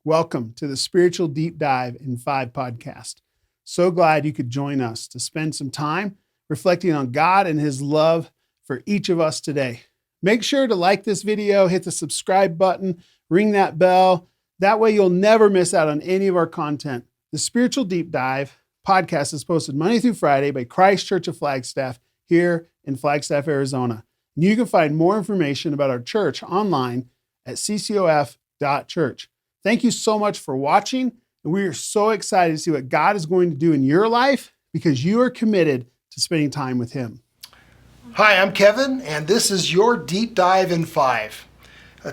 Welcome to the Spiritual Deep Dive in 5 podcast. So glad you could join us to spend some time reflecting on God and His love for each of us today. Make sure to like this video, hit the subscribe button, ring that bell. That way you'll never miss out on any of our content. The Spiritual Deep Dive podcast is posted Monday through Friday by Christ Church of Flagstaff here in Flagstaff, Arizona. And you can find more information about our church online at ccof.church. Thank you so much for watching, and we are so excited to see what God is going to do in your life because you are committed to spending time with Him. Hi, I'm Kevin, and this is your Deep Dive in 5.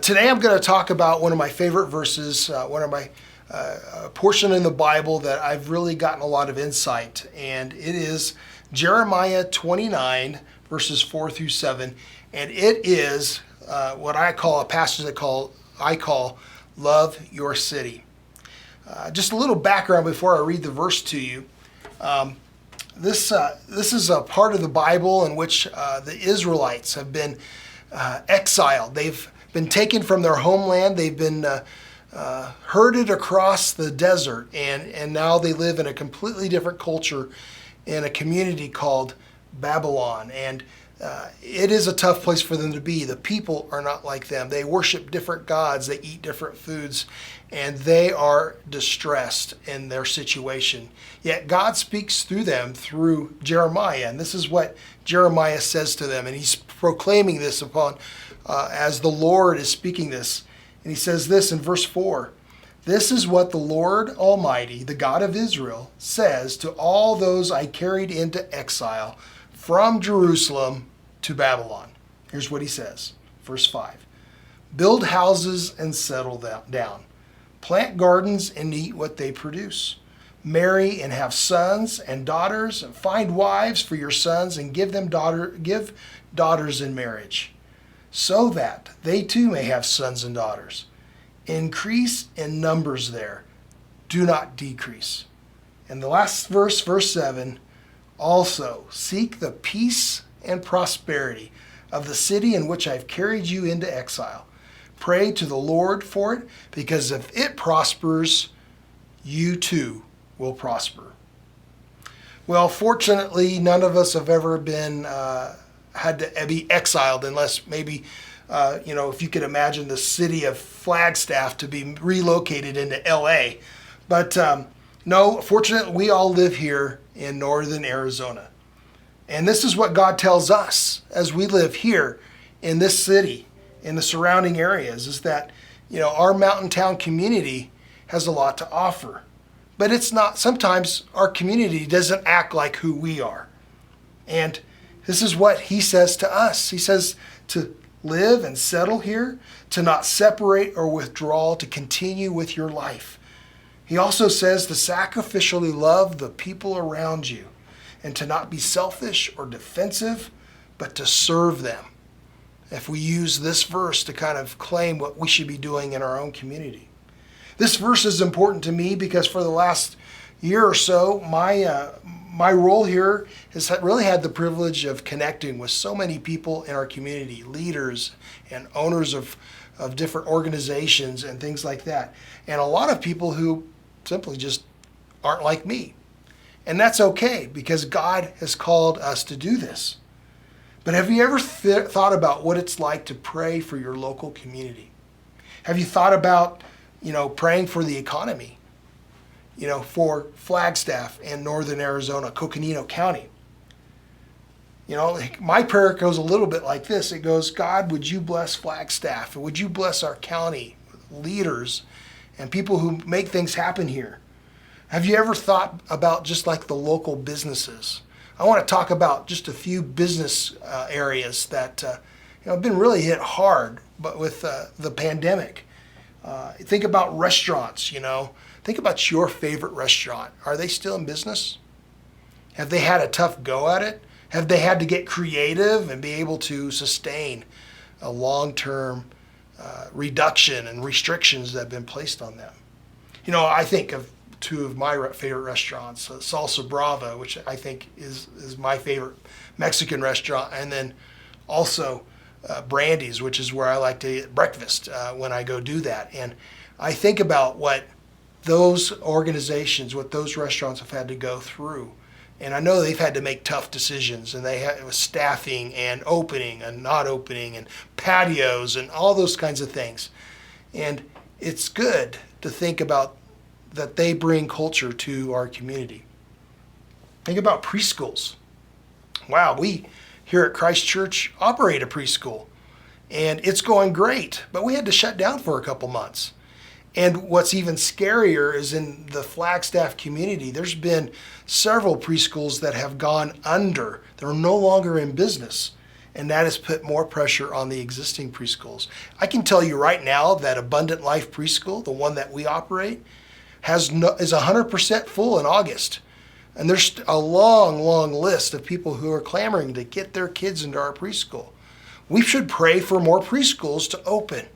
Today I'm going to talk about one of my favorite verses, one of my portion in the Bible that I've really gotten a lot of insight, and it is Jeremiah 29, verses 4 through 7, and it is what I call a passage that I call Love Your City. Just a little background before I read the verse to you. This is a part of the Bible in which the Israelites have been exiled. They've been taken from their homeland. They've been herded across the desert, and now they live in a completely different culture in a community called Babylon. And it is a tough place for them to be. The people are not like them. They worship different gods. They eat different foods, and they are distressed in their situation. Yet God speaks through them through Jeremiah, and this is what Jeremiah says to them, and he's proclaiming this upon as the Lord is speaking this. And he says this in verse 4, "This is what the Lord Almighty, the God of Israel, says to all those I carried into exile from Jerusalem to Babylon." Here's what he says, verse 5. "Build houses and settle down. Plant gardens and eat what they produce. Marry and have sons and daughters, and find wives for your sons and give daughters in marriage, so that they too may have sons and daughters. Increase in numbers there. Do not decrease." And the last verse, verse 7, "Also seek the peace and prosperity of the city in which I've carried you into exile. Pray to the Lord for it, because if it prospers, you too will prosper." Well, fortunately, none of us have ever been had to be exiled, unless maybe if you could imagine the city of Flagstaff to be relocated into LA. But no, fortunately, we all live here in northern Arizona. And this is what God tells us as we live here in this city, in the surrounding areas, is that, our mountain town community has a lot to offer. But it's not, sometimes our community doesn't act like who we are. And this is what he says to us. He says to live and settle here, to not separate or withdraw, to continue with your life. He also says to sacrificially love the people around you, and to not be selfish or defensive, but to serve them. If we use this verse to kind of claim what we should be doing in our own community. This verse is important to me because for the last year or so, my role here has really had the privilege of connecting with so many people in our community, leaders and owners of different organizations and things like that. And a lot of people who simply just aren't like me. And that's okay, because God has called us to do this. But have you ever thought about what it's like to pray for your local community? Have you thought about, praying for the economy, for Flagstaff and northern Arizona, Coconino County? My prayer goes a little bit like this. It goes, "God, would you bless Flagstaff? Would you bless our county leaders and people who make things happen here?" Have you ever thought about just like the local businesses? I want to talk about just a few business areas that have been really hit hard, but with the pandemic. Think about restaurants. Think about your favorite restaurant. Are they still in business? Have they had a tough go at it? Have they had to get creative and be able to sustain a long-term reduction and restrictions that have been placed on them? I think of two of my favorite restaurants, Salsa Brava, which I think is my favorite Mexican restaurant, and then also Brandy's, which is where I like to eat breakfast when I go do that. And I think about what those organizations, what those restaurants have had to go through. And I know they've had to make tough decisions, and it was staffing and opening and not opening and patios and all those kinds of things. And it's good to think about that they bring culture to our community. Think about preschools. Wow, we here at Christ Church operate a preschool, and it's going great, but we had to shut down for a couple months. And what's even scarier is in the Flagstaff community, there's been several preschools that have gone under. They're no longer in business. And that has put more pressure on the existing preschools. I can tell you right now that Abundant Life Preschool, the one that we operate, is 100% full in August. And there's a long, long list of people who are clamoring to get their kids into our preschool. We should pray for more preschools to open,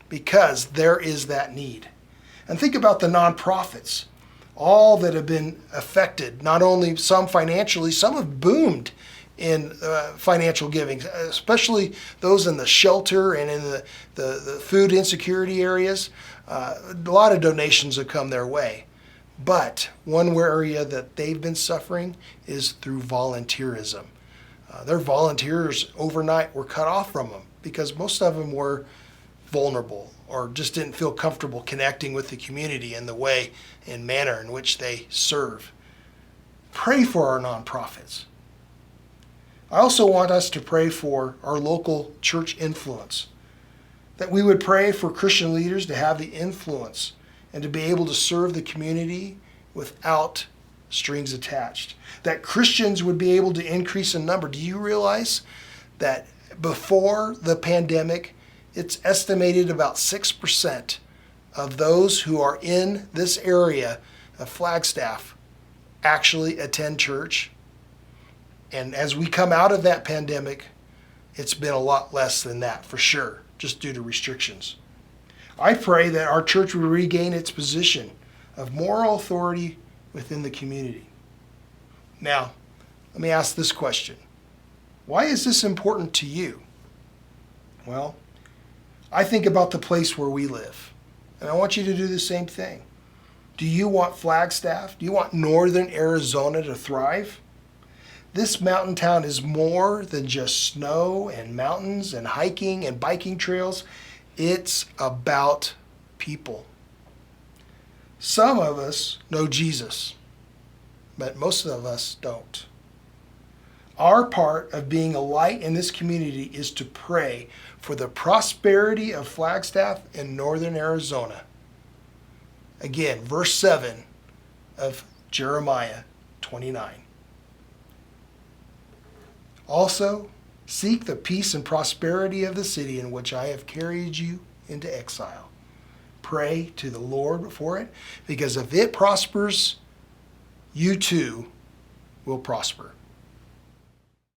because there is that need. And think about the nonprofits, all that have been affected, not only some financially, some have boomed in financial giving, especially those in the shelter and in the food insecurity areas. A lot of donations have come their way. But one area that they've been suffering is through volunteerism. Their volunteers overnight were cut off from them because most of them were vulnerable or just didn't feel comfortable connecting with the community in the way and manner in which they serve. Pray for our nonprofits. I also want us to pray for our local church influence, that we would pray for Christian leaders to have the influence and to be able to serve the community without strings attached, that Christians would be able to increase in number. Do you realize that before the pandemic, it's estimated about 6% of those who are in this area of Flagstaff actually attend church? And as we come out of that pandemic, it's been a lot less than that for sure, just due to restrictions. I pray that our church will regain its position of moral authority within the community. Now, let me ask this question. Why is this important to you? Well, I think about the place where we live, and I want you to do the same thing. Do you want Flagstaff? Do you want northern Arizona to thrive? This mountain town is more than just snow and mountains and hiking and biking trails. It's about people. Some of us know Jesus, but most of us don't. Our part of being a light in this community is to pray for the prosperity of Flagstaff in northern Arizona. Again, verse 7 of Jeremiah 29. Also, seek the peace and prosperity of the city in which I have carried you into exile. Pray to the Lord for it, because if it prospers, you too will prosper.